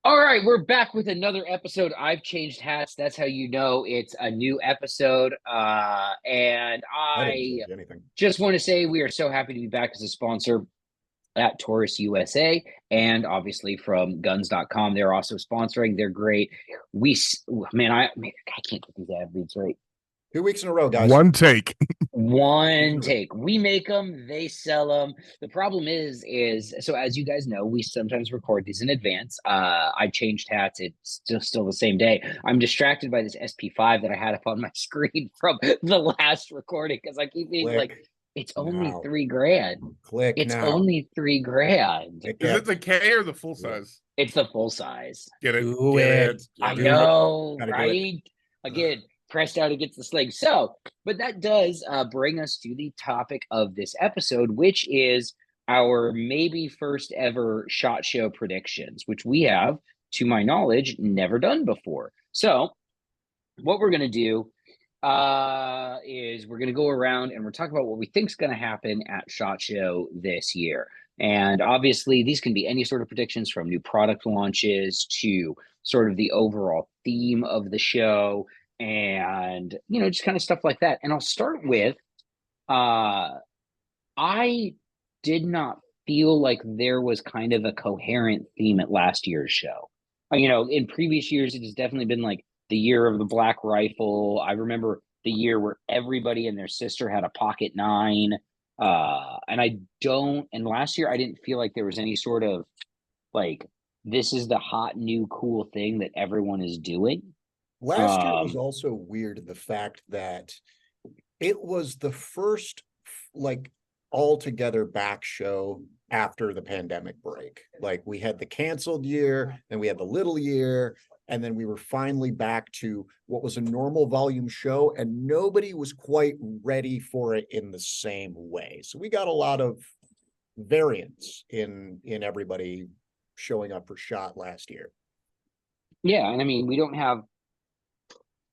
All right, we're back with another episode. I've changed hats. That's how you know it's a new episode. And I didn't I change anything. just want to say we are so happy to be back as a sponsor at Taurus USA and obviously from guns.com. They're also sponsoring. They're great. I can't get these ad reads right. 2 weeks in a row, guys. One take. One take. We make them, they sell them. The problem is so as you guys know, we sometimes record these in advance. I changed hats. It's still the same day. I'm distracted by this SP5 that I had up on my screen from the last recording because I keep being like, Click it's only now. $3,000. Click It's now. only $3,000. Click Is it. it the K or the full size? It's the full size. Get it. Do Get it. it. I Do it. know, Gotta do it. right? Again, pressed out against the sling. So, but that does bring us to the topic of this episode, which is our maybe first ever SHOT Show predictions, which we have, to my knowledge, never done before. So, what we're going to do is we're going to go around and we're talking about what we think is going to happen at SHOT Show this year. And obviously, these can be any sort of predictions from new product launches to sort of the overall theme of the show and, just kind of stuff like that. And I'll start with I did not feel like there was kind of a coherent theme at last year's show. In previous years, it has definitely been like the year of the black rifle. I remember the year where everybody and their sister had a pocket nine. And last year I didn't feel like there was any sort of like, this is the hot new cool thing that everyone is doing. Last year was also weird, the fact that it was the first like all together back show after the pandemic break. Like we had the canceled year, then we had the little year, and then we were finally back to what was a normal volume show, and nobody was quite ready for it in the same way. So we got a lot of variance in everybody showing up for SHOT last year. Yeah, and I mean, we don't have,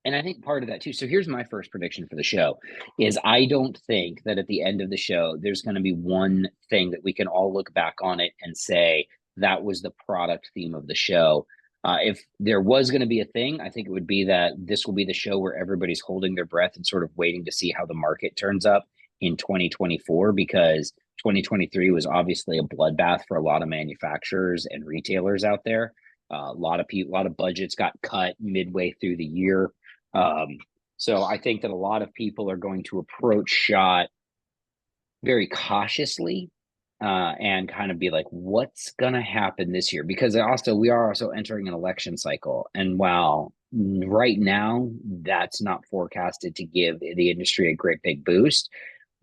and I think part of that too. So here's my first prediction for the show is I don't think that at the end of the show, there's going to be one thing that we can all look back on it and say that was the product theme of the show. If there was going to be a thing, I think it would be that this will be the show where everybody's holding their breath and sort of waiting to see how the market turns up in 2024, because 2023 was obviously a bloodbath for a lot of manufacturers and retailers out there. A lot of budgets got cut midway through the year. So I think that a lot of people are going to approach SHOT very cautiously and kind of be like, what's going to happen this year? Because we are also entering an election cycle. And while right now that's not forecasted to give the industry a great big boost,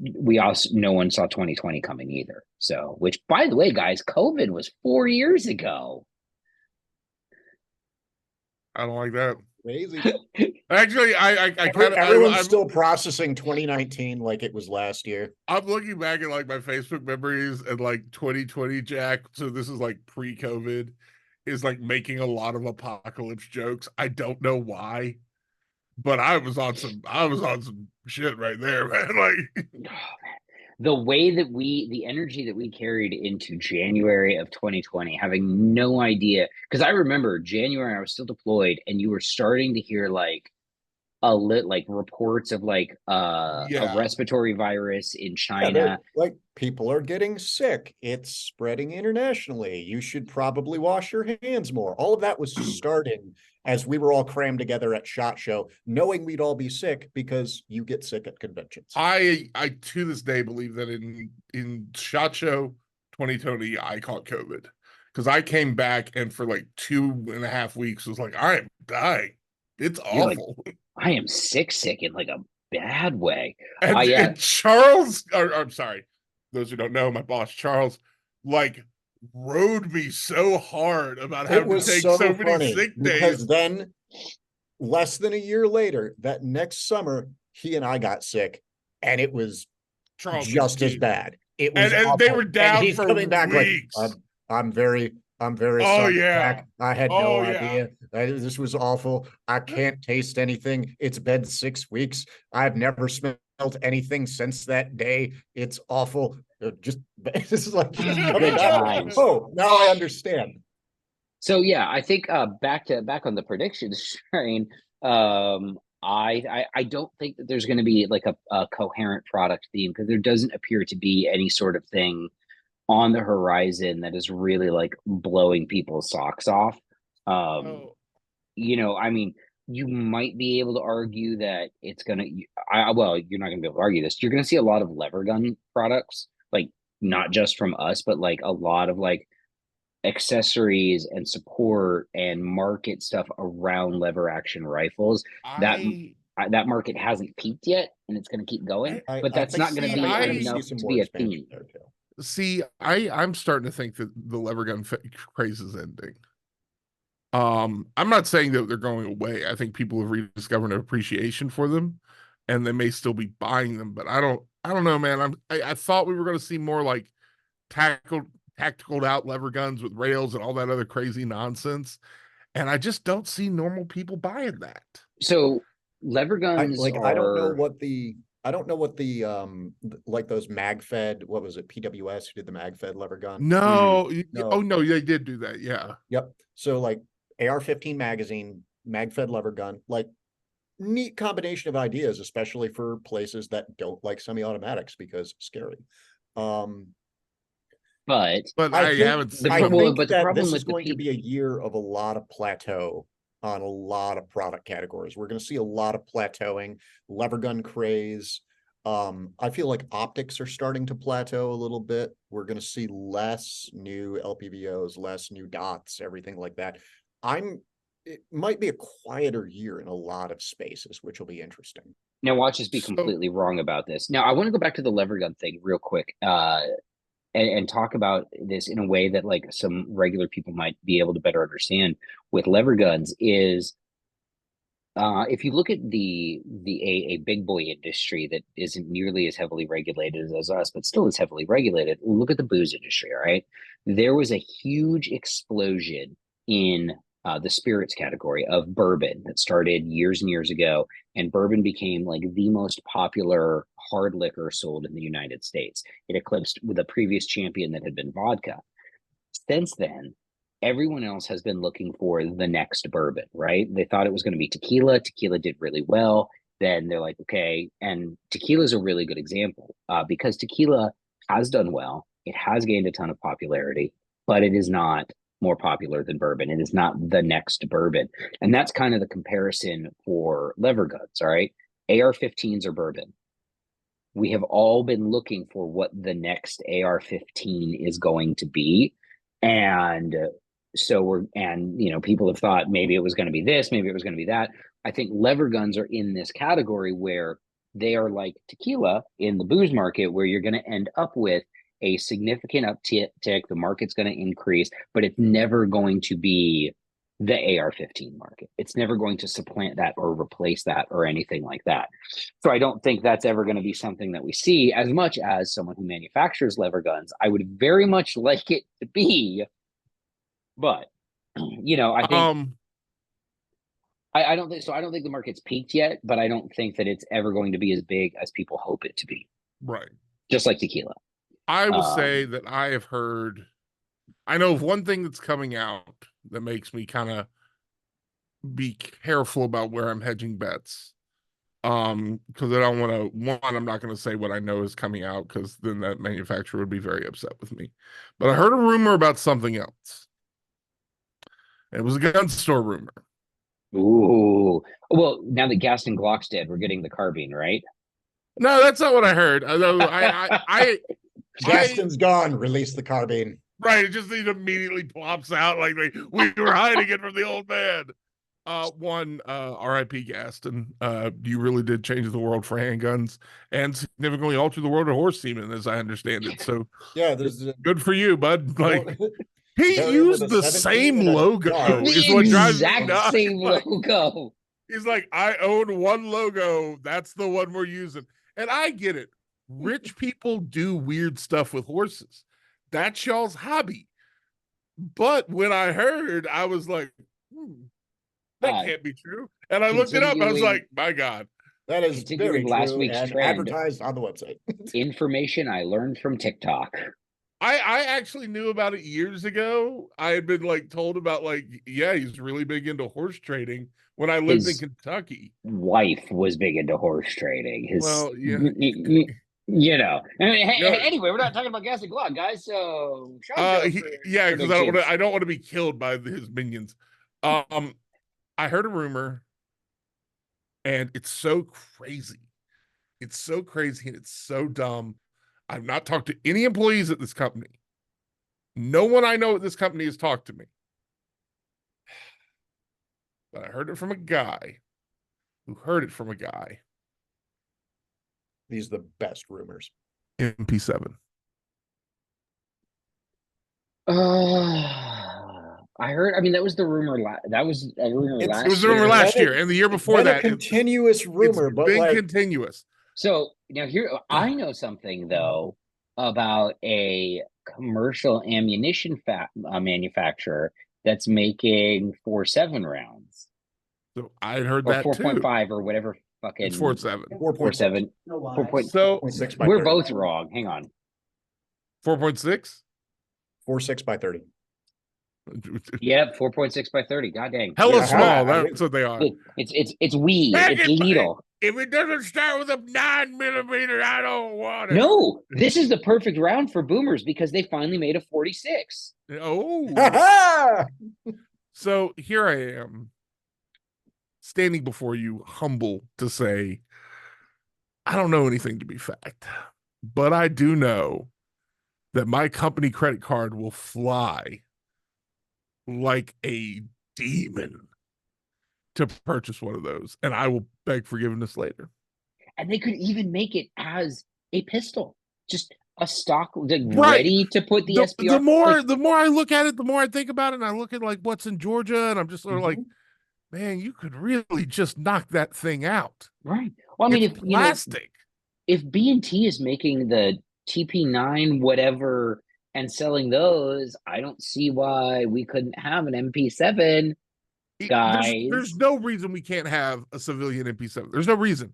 no one saw 2020 coming either. So, which by the way, guys, COVID was 4 years ago. I don't like that. Crazy. Actually, everyone's still processing 2019 like it was last year. I'm looking back at like my Facebook memories and like 2020 Jack. So this is like pre-COVID, is like making a lot of apocalypse jokes. I don't know why, but I was on some shit right there, man. Like the way that the energy that we carried into January of 2020, having no idea, because I remember January, I was still deployed, and you were starting to hear like reports of like a respiratory virus in China. Like people are getting sick. It's spreading internationally. You should probably wash your hands more. All of that was starting as we were all crammed together at SHOT Show, knowing we'd all be sick because you get sick at conventions. I to this day believe that in SHOT Show 2020, I caught COVID because I came back and for like 2.5 weeks was like, I am dying. It's awful. Like, I am sick in like a bad way. And Charles, I'm sorry, those who don't know, my boss Charles, like rode me so hard about having to take so many sick days. Because then, less than a year later, that next summer, he and I got sick, and it was Charles just as bad. It was, and they were down he's for coming back weeks. Like, I'm very sorry. Jack. I had no idea. This was awful. I can't taste anything. It's been 6 weeks. I've never smelled anything since that day. It's awful. This is like good times. Oh, now I understand. So yeah, I think back on the predictions train. I don't think that there's going to be like a coherent product theme because there doesn't appear to be any sort of thing on the horizon that is really like blowing people's socks off. Um, Oh, I mean, you might be able to argue that it's gonna. Well, you're not gonna be able to argue this. You're gonna see a lot of lever gun products, like not just from us, but like a lot of like accessories and support and market stuff around lever action rifles. That I that market hasn't peaked yet, and it's going to keep going. I But I that's think not going to see I be think we're going to I see enough some to more be a expansion theme. there too. see I'm starting to think that the lever gun craze is ending. I'm not saying that they're going away. I think people have rediscovered an appreciation for them, and they may still be buying them. But I don't know, man. I thought we were going to see more like tactical tactical out lever guns with rails and all that other crazy nonsense, and I just don't see normal people buying that. So lever guns I don't know are what the like those MagFed, what was it, PWS who did the MagFed lever gun? mhm. No, oh No. no, they did do that. Yeah, Yep. So like AR-15 magazine, MagFed lever gun, like neat combination of ideas, especially for places that don't like semi-automatics because scary. Um, but but I I think haven't seen. but the that problem this is with the going to be a year of a lot of plateau on a lot of product categories. We're going to see a lot of plateauing, lever gun craze. I feel like optics are starting to plateau a little bit. We're going to see less new LPVOs, less new dots, everything like that. It might be a quieter year in a lot of spaces, which will be interesting. now watch us be So completely wrong about this. Now I want to go back to the lever gun thing real quick. And talk about this in a way that like some regular people might be able to better understand with lever guns is if you look at a big boy industry that isn't nearly as heavily regulated as us, but still is heavily regulated, look at the booze industry, all right? There was a huge explosion in the spirits category of bourbon that started years and years ago, and bourbon became like the most popular hard liquor sold in the United States. It eclipsed with a previous champion that had been vodka. Since then, everyone else has been looking for the next bourbon, right? They thought it was going to be tequila. Tequila did really well. Then they're like, okay, and tequila is a really good example because tequila has done well. It has gained a ton of popularity, but it is not more popular than bourbon. It is not the next bourbon. And that's kind of the comparison for lever guns, all right? AR-15s are bourbon. We have all been looking for what the next AR-15 is going to be. And people have thought maybe it was going to be this, maybe it was going to be that. I think lever guns are in this category where they are like tequila in the booze market, where you're going to end up with a significant uptick. The market's going to increase, but it's never going to be the AR-15 market. It's never going to supplant that or replace that or anything like that. So I don't think that's ever going to be something that we see as much as someone who manufactures lever guns. I would very much like it to be, but I think um I don't think so. I don't think the market's peaked yet, but I don't think that it's ever going to be as big as people hope it to be. right. Just like tequila. I will say Um, that I know of one thing that's coming out that makes me kind of be careful about where I'm hedging bets. Because I don't want to, I'm not going to say what I know is coming out because then that manufacturer would be very upset with me. But I heard a rumor about something else. It was a gun store rumor. ooh. Well, now that Gaston Glock's dead, we're getting the carbine, right? No, that's not what I heard. Although I Gaston's gone. Release the carbine. right, it immediately plops out like we were hiding it from the old man. R.I.P. Gaston. You really did change the world for handguns and significantly alter the world of horse semen, as I understand it. So Yeah, there's good for you, bud. Like he they're in with a used the 17 same and a logo, charge. is The what drives me exact nuts. same Like logo. he's like, I own one logo. That's the one we're using. And I get it. Rich people do weird stuff with horses. That's y'all's hobby. But when I heard, I was like, that Uh, can't be true. And I looked it up. I was continuing like, my God. That is very continuing last true week's and trend, advertised on the website. information I learned from TikTok. I actually knew about it years ago. I had been like told about like, yeah, he's really big into horse trading when I lived in His Kentucky. wife was big into horse trading. Well, yeah, You know. yeah, Anyway, we're not talking about Gas and Glock, guys. So Show yeah, because predictions. I don't want to be killed by his minions. I heard a rumor, and it's so crazy. It's so crazy and it's so dumb. I've not talked to any employees at this company. No one I know at this company has talked to me. But I heard it from a guy who heard it from a guy. These are the best rumors. MP7. I heard. I mean, that was the rumor. That was a rumor It's- It last was the rumor year. last year, and the year before Been a that. continuous rumor, It's but been like continuous. So now here, I know something though about a commercial ammunition manufacturer that's making 4.7 rounds So I heard or that too. 4.5 or whatever fucking It's 4.7. 4.7. 4. So 6 by We're 30. both wrong. Hang on. 4.6. 4.6 by 30. Yep, 4.6 by 30. God dang. Hella Yeah, small. I- That's what they are. It's wee. Heck, It's Lidl. If it doesn't start with a 9mm, I don't want it. No, this is the perfect round for boomers because they finally made a 46. Oh. So here I am, standing before you, humble to say, I don't know anything to be fact, but I do know that my company credit card will fly like a demon to purchase one of those, and I will beg forgiveness later. And they could even make it as a pistol, just a stock, like Right. ready to put the SBR. The more I look at it, the more I think about it, and I look at like what's in Georgia, and I'm just sort of like, man, you could really just knock that thing out. Right. Well, I mean, it's if plastic. If B&T is making the TP9 whatever and selling those, I don't see why we couldn't have an MP7. Guys, There's no reason we can't have a civilian MP7. There's no reason.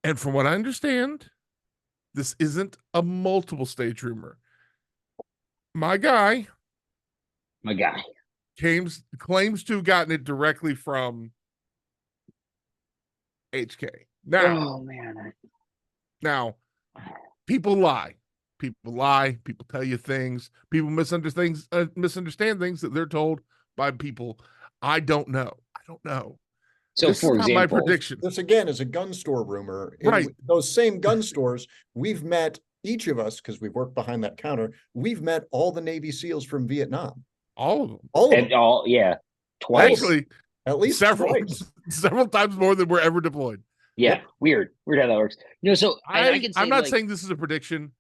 And from what I understand, this isn't a multiple stage rumor. My guy claims to have gotten it directly from HK. Oh man. Now, people lie. People lie. People tell you things. People misunderstand things that they're told by people. I don't know. So, this for is example, my prediction. This again is a gun store rumor. Right. Those same gun stores, we've met, each of us, because we've worked behind that counter, we've met all the Navy SEALs from Vietnam. All of them. All of them. Yeah. Twice. Actually, at least several times more than we're ever deployed. Yeah. Yep. Weird how that works. So I can say, I'm not saying this is a prediction.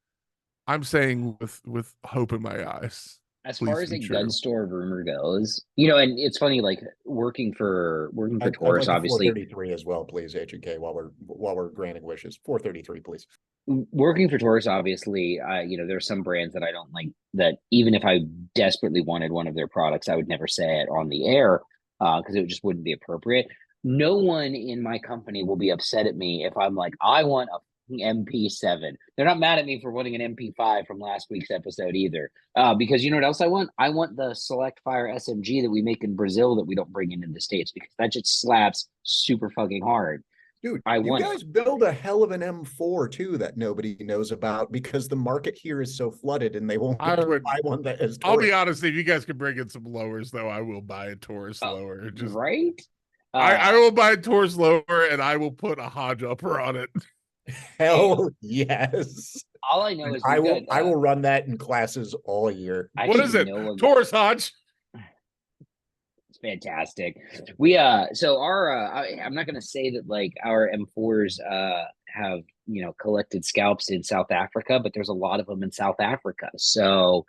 I'm saying with hope in my eyes. As far as a gun store rumor goes, and it's funny, like working for Taurus, like obviously. 433 as well, please, H&K, while we're granting wishes. 433, please. Working for Taurus, obviously, there's some brands that I don't like, that even if I desperately wanted one of their products, I would never say it on the air because it just wouldn't be appropriate. No one in my company will be upset at me if I'm like, I want a MP7. They're not mad at me for wanting an MP5 from last week's episode either. Because you know what else I want? I want the Select Fire SMG that we make in Brazil that we don't bring into the States, because that just slaps super fucking hard. Dude, you guys build a hell of an M4 too that nobody knows about because the market here is so flooded and they won't buy one that is Taurus. I'll be honest, if you guys can bring in some lowers, though, I will buy a Taurus lower. Right? I will buy a Taurus lower and I will put a Hodge upper on it. Hell yes. All I know is I will run that in classes all year. What is it? Taurus Hodge. It's fantastic. We so our I'm not gonna say that like our M4s have collected scalps in South Africa, but there's a lot of them in South Africa. So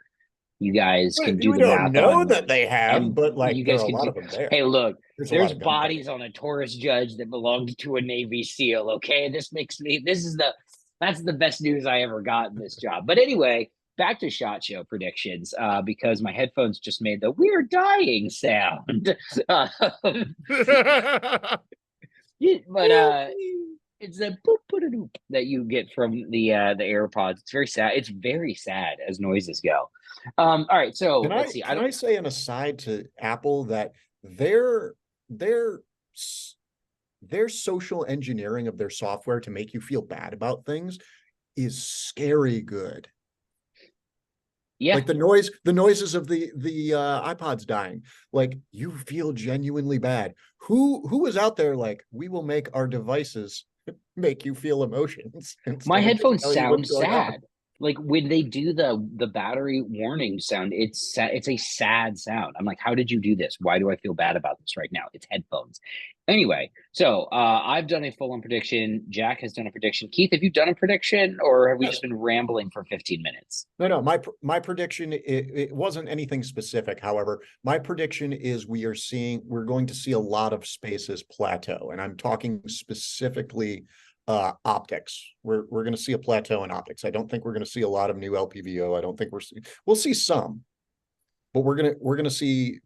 you guys can do the math. We don't know that they have, but like you guys there are can a lot of them there. Hey, look, there's bodies on a Taurus judge that belonged to a Navy SEAL. Okay, that's the best news I ever got in this job. But anyway, back to SHOT Show predictions, because my headphones just made the "we're dying" sound. But It's the boop, boop, doop that you get from the AirPods. It's very sad. It's very sad as noises go. All right, so Can let's I see. can I say an aside to Apple that their their s- their social engineering of their software to make you feel bad about things is scary good. Yeah, Like the noises of the iPods dying, like you feel genuinely bad. Who was out there like, we will make our devices make you feel emotions my instead of just headphones tell you what's sound going on? sad. Like when they do the battery warning sound, it's sad. It's a sad sound. I'm like, how did you do this? Why do I feel bad about this right now? It's headphones. Anyway, so I've done a full on prediction. Jack has done a prediction. Keith, have you done a prediction, or have we Yes. just been rambling for 15 minutes? No, my prediction, it wasn't anything specific. However, my prediction is we're going to see a lot of spaces plateau, and I'm talking specifically optics. We're going to see a plateau in optics. I don't think we're going to see a lot of new LPVO. I don't think we'll see some, but we're gonna see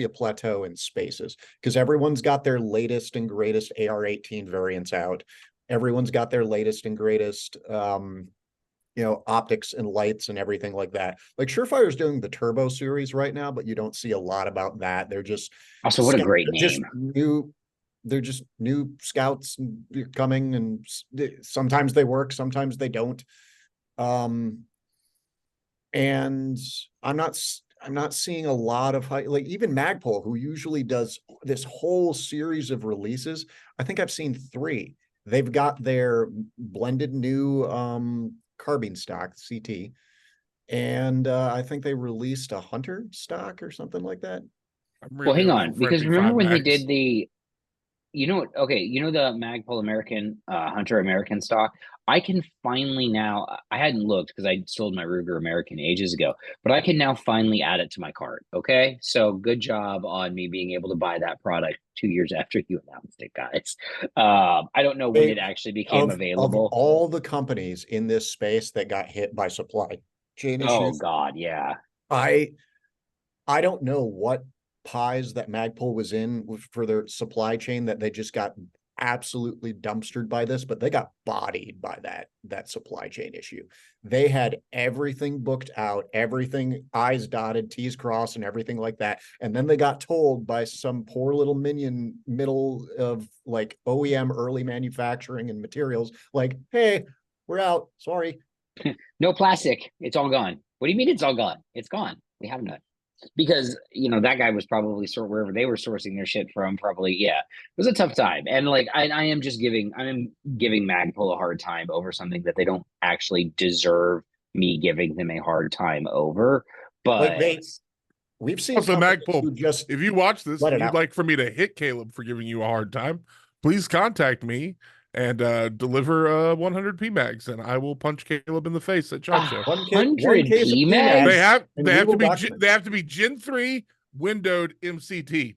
a plateau in spaces because everyone's got their latest and greatest AR-18 variants out. Everyone's got their latest and greatest optics and lights and everything like that. Like Surefire's doing the Turbo series right now, but you don't see a lot about that. They're just Also, what a great just name. new. They're just new scouts coming, and sometimes they work, sometimes they don't. And I'm not seeing a lot of like even Magpul, who usually does this whole series of releases. I think I've seen 3. They've got their blended new carbine stock CT, and I think they released a hunter stock or something like that. I'm Well, really hang hopeful on, for because remember MP5 when they Max. did the, you know what? Okay, you know the Magpul American Hunter American stock. I can finally now. I hadn't looked because I sold my Ruger American ages ago, but I can now finally add it to my cart. Okay, so good job on me being able to buy that product 2 years after you announced it, guys. I don't know when They it actually became of available. all the companies in this space that got hit by supply chain Oh issues, God, yeah. I I don't know what pies that Magpul was in for their supply chain that they just got absolutely dumpstered by this, but they got bodied by that supply chain issue. They had everything booked out, everything I's dotted, T's crossed, and everything like that. And then they got told by some poor little minion middle of like OEM early manufacturing and materials, like, hey, we're out. Sorry. No plastic. It's all gone. What do you mean it's all gone? It's gone. We have none. Because that guy was probably wherever they were sourcing their shit from. Probably, yeah, it was a tough time. And like, I am giving Magpul a hard time over something that they don't actually deserve me giving them a hard time over. Like But we've seen Also, companies Magpul, who just if you watch this let and it you'd out. like for me to hit Caleb for giving you a hard time, please contact me and deliver 100 PMags, and I will punch Caleb in the face at SHOT Show. One 100 case of PMags? PMags, and They we have will to be document. they have to be Gen 3 windowed MCT.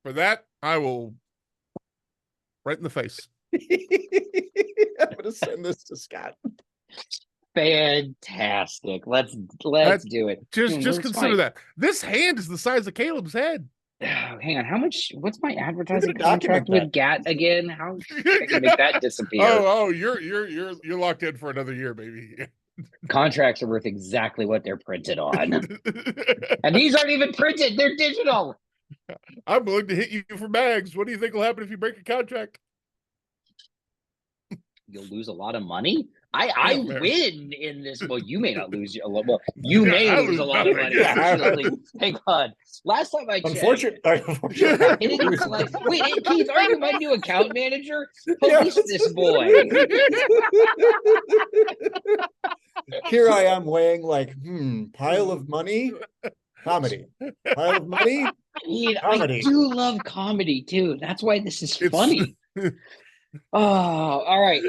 For that, I will right in the face. I'm gonna send this to Scott. fantastic. Let's do it. Just Where's consider my that. This hand is the size of Caleb's head. hang on? How much? What's my advertising document contract with that. GAT again? How I can make that disappear? You're locked in for another year, baby. Contracts are worth exactly what they're printed on. And these aren't even printed, they're digital. I'm willing to hit you for bags. What do you think will happen if you break a contract? You'll lose a lot of money. I fair. win in this. Well, you may not lose a lot. Well, you may I lose a lot of nothing. money. Actually, hang on. Last time I checked, Unfortunately, wait, Keith, are you my new account manager? Yes. Police this boy. Here I am weighing like, pile of money, comedy. Pile of money, I comedy. do love comedy too. That's why this is It's funny. Oh, all right.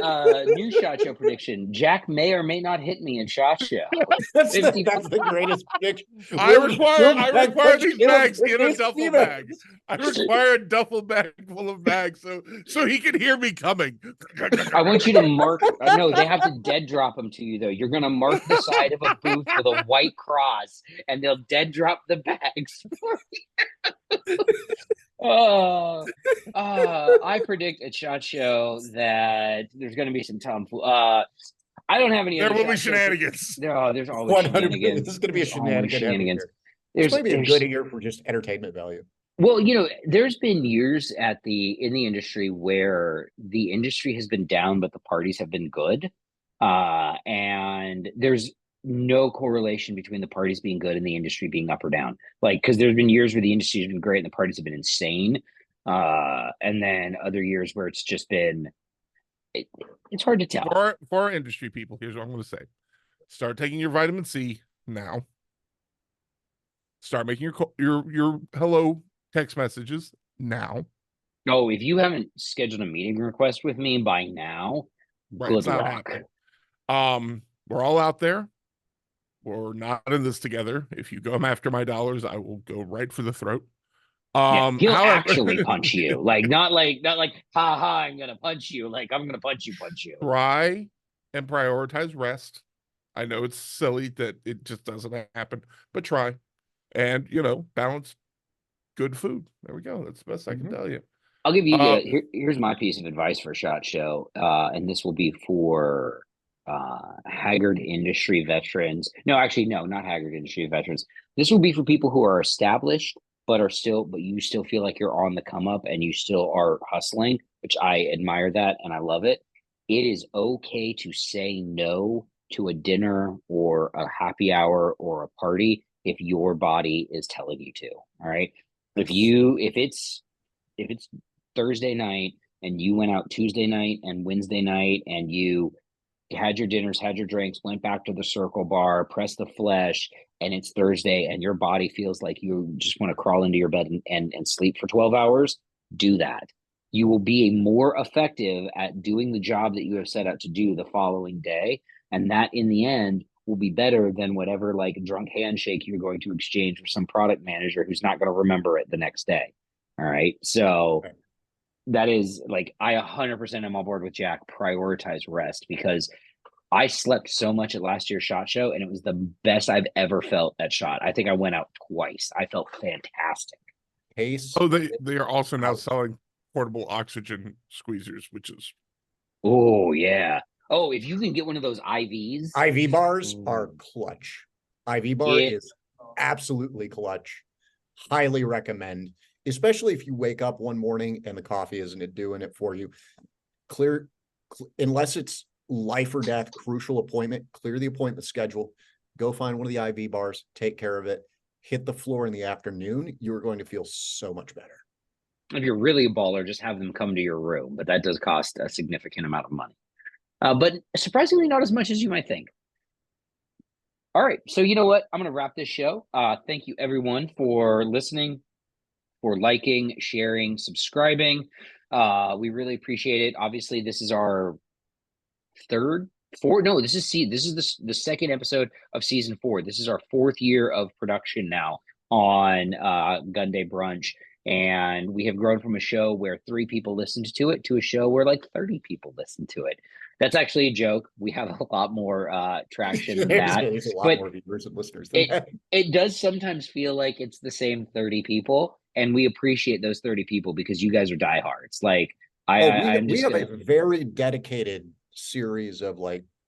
New SHOT Show prediction. Jack may or may not hit me in SHOT Show. That's the greatest prediction. I require these bags in a duffel bag. I require a duffel bag full of bags so he can hear me coming. I want you to mark. No, they have to dead drop them to you though. You're gonna mark the side of a booth with a white cross, and they'll dead drop the bags. I predict at SHOT Show that there's going to be some tomfoolery. I don't have any There other will be SHOT Show. shenanigans. There's always 100%. This shenanigans. is going to be a There's always shenanigan every shenanigans. year. This might be a There's good year for just entertainment value. well, there's been years in the industry where the industry has been down, but the parties have been good. And there's no correlation between the parties being good and the industry being up or down. Like, because there's been years where the industry has been great and the parties have been insane. And then other years where it's just been, it's hard to tell. For our industry people, here's what I'm going to say: start taking your vitamin C now. Start making your hello text messages now. Oh, if you haven't scheduled a meeting request with me by now, Right, good it's not luck. happening. We're all out there. We're not in this together. If you come after my dollars, I will go right for the throat. He'll However, actually punch you, not like, ha ha, I'm gonna punch you. Like, I'm gonna punch you. try and prioritize rest. I know it's silly that it just doesn't happen, but try. And balance good food. There we go. That's the best I can tell you. I'll give you here's my piece of advice for SHOT Show, and this will be for haggard industry veterans. No, actually, no, not haggard industry veterans. This will be for people who are established but you still feel like you're on the come up and you still are hustling, which I admire that and I love it. It is okay to say no to a dinner or a happy hour or a party if your body is telling you to. All right. If it's Thursday night and you went out Tuesday night and Wednesday night and you had your dinners, had your drinks, went back to the circle bar, pressed the flesh, and it's Thursday and your body feels like you just want to crawl into your bed and sleep for 12 hours, do that. You will be more effective at doing the job that you have set out to do the following day. And that in the end will be better than whatever like drunk handshake you're going to exchange with some product manager who's not going to remember it the next day. All right. So that is like, I 100% am on board with Jack. Prioritize rest because I slept so much at last year's SHOT Show and it was the best I've ever felt at SHOT. I think I went out twice. I felt fantastic. Pace. Oh, they are also now selling portable oxygen squeezers, which is. Oh, yeah. Oh, if you can get one of those IVs. IV bars are clutch. IV bar is absolutely clutch. Highly recommend, especially if you wake up one morning and the coffee isn't doing it for you. Unless it's life or death, crucial appointment, clear the appointment schedule, go find one of the IV bars, take care of it, hit the floor in the afternoon. You're going to feel so much better. If you're really a baller, just have them come to your room, but that does cost a significant amount of money. But surprisingly, not as much as you might think. All right. So you know what? I'm going to wrap this show. Thank you, everyone, for listening, for liking, sharing, subscribing. We really appreciate it. Obviously, this is our this is the second episode of season 4. This is our 4th year of production now on Gunday Brunch. And we have grown from a show where 3 people listened to it to a show where like 30 people listened to it. That's actually a joke. We have a lot more traction than that. There's a lot more viewers and listeners than that. It does sometimes feel like it's the same 30 people. And we appreciate those 30 people because you guys are diehards. Like we have a very dedicated series of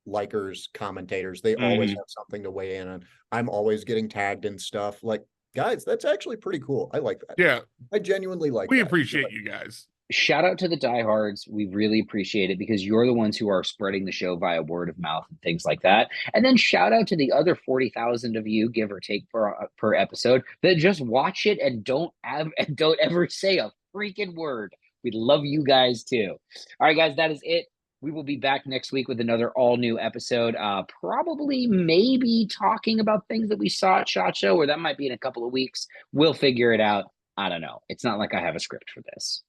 likers, commentators. They always have something to weigh in on. I'm always getting tagged and stuff. Like, guys, that's actually pretty cool. I like that. Yeah. I genuinely like we appreciate you guys. Shout out to the diehards. We really appreciate it because you're the ones who are spreading the show via word of mouth and things like that. And then shout out to the other 40,000 of you, give or take per episode, that just watch it and don't ever say a freaking word. We love you guys too. All right, guys, that is it. We will be back next week with another all new episode. Probably maybe talking about things that we saw at SHOT Show, or that might be in a couple of weeks. We'll figure it out. I don't know. It's not like I have a script for this.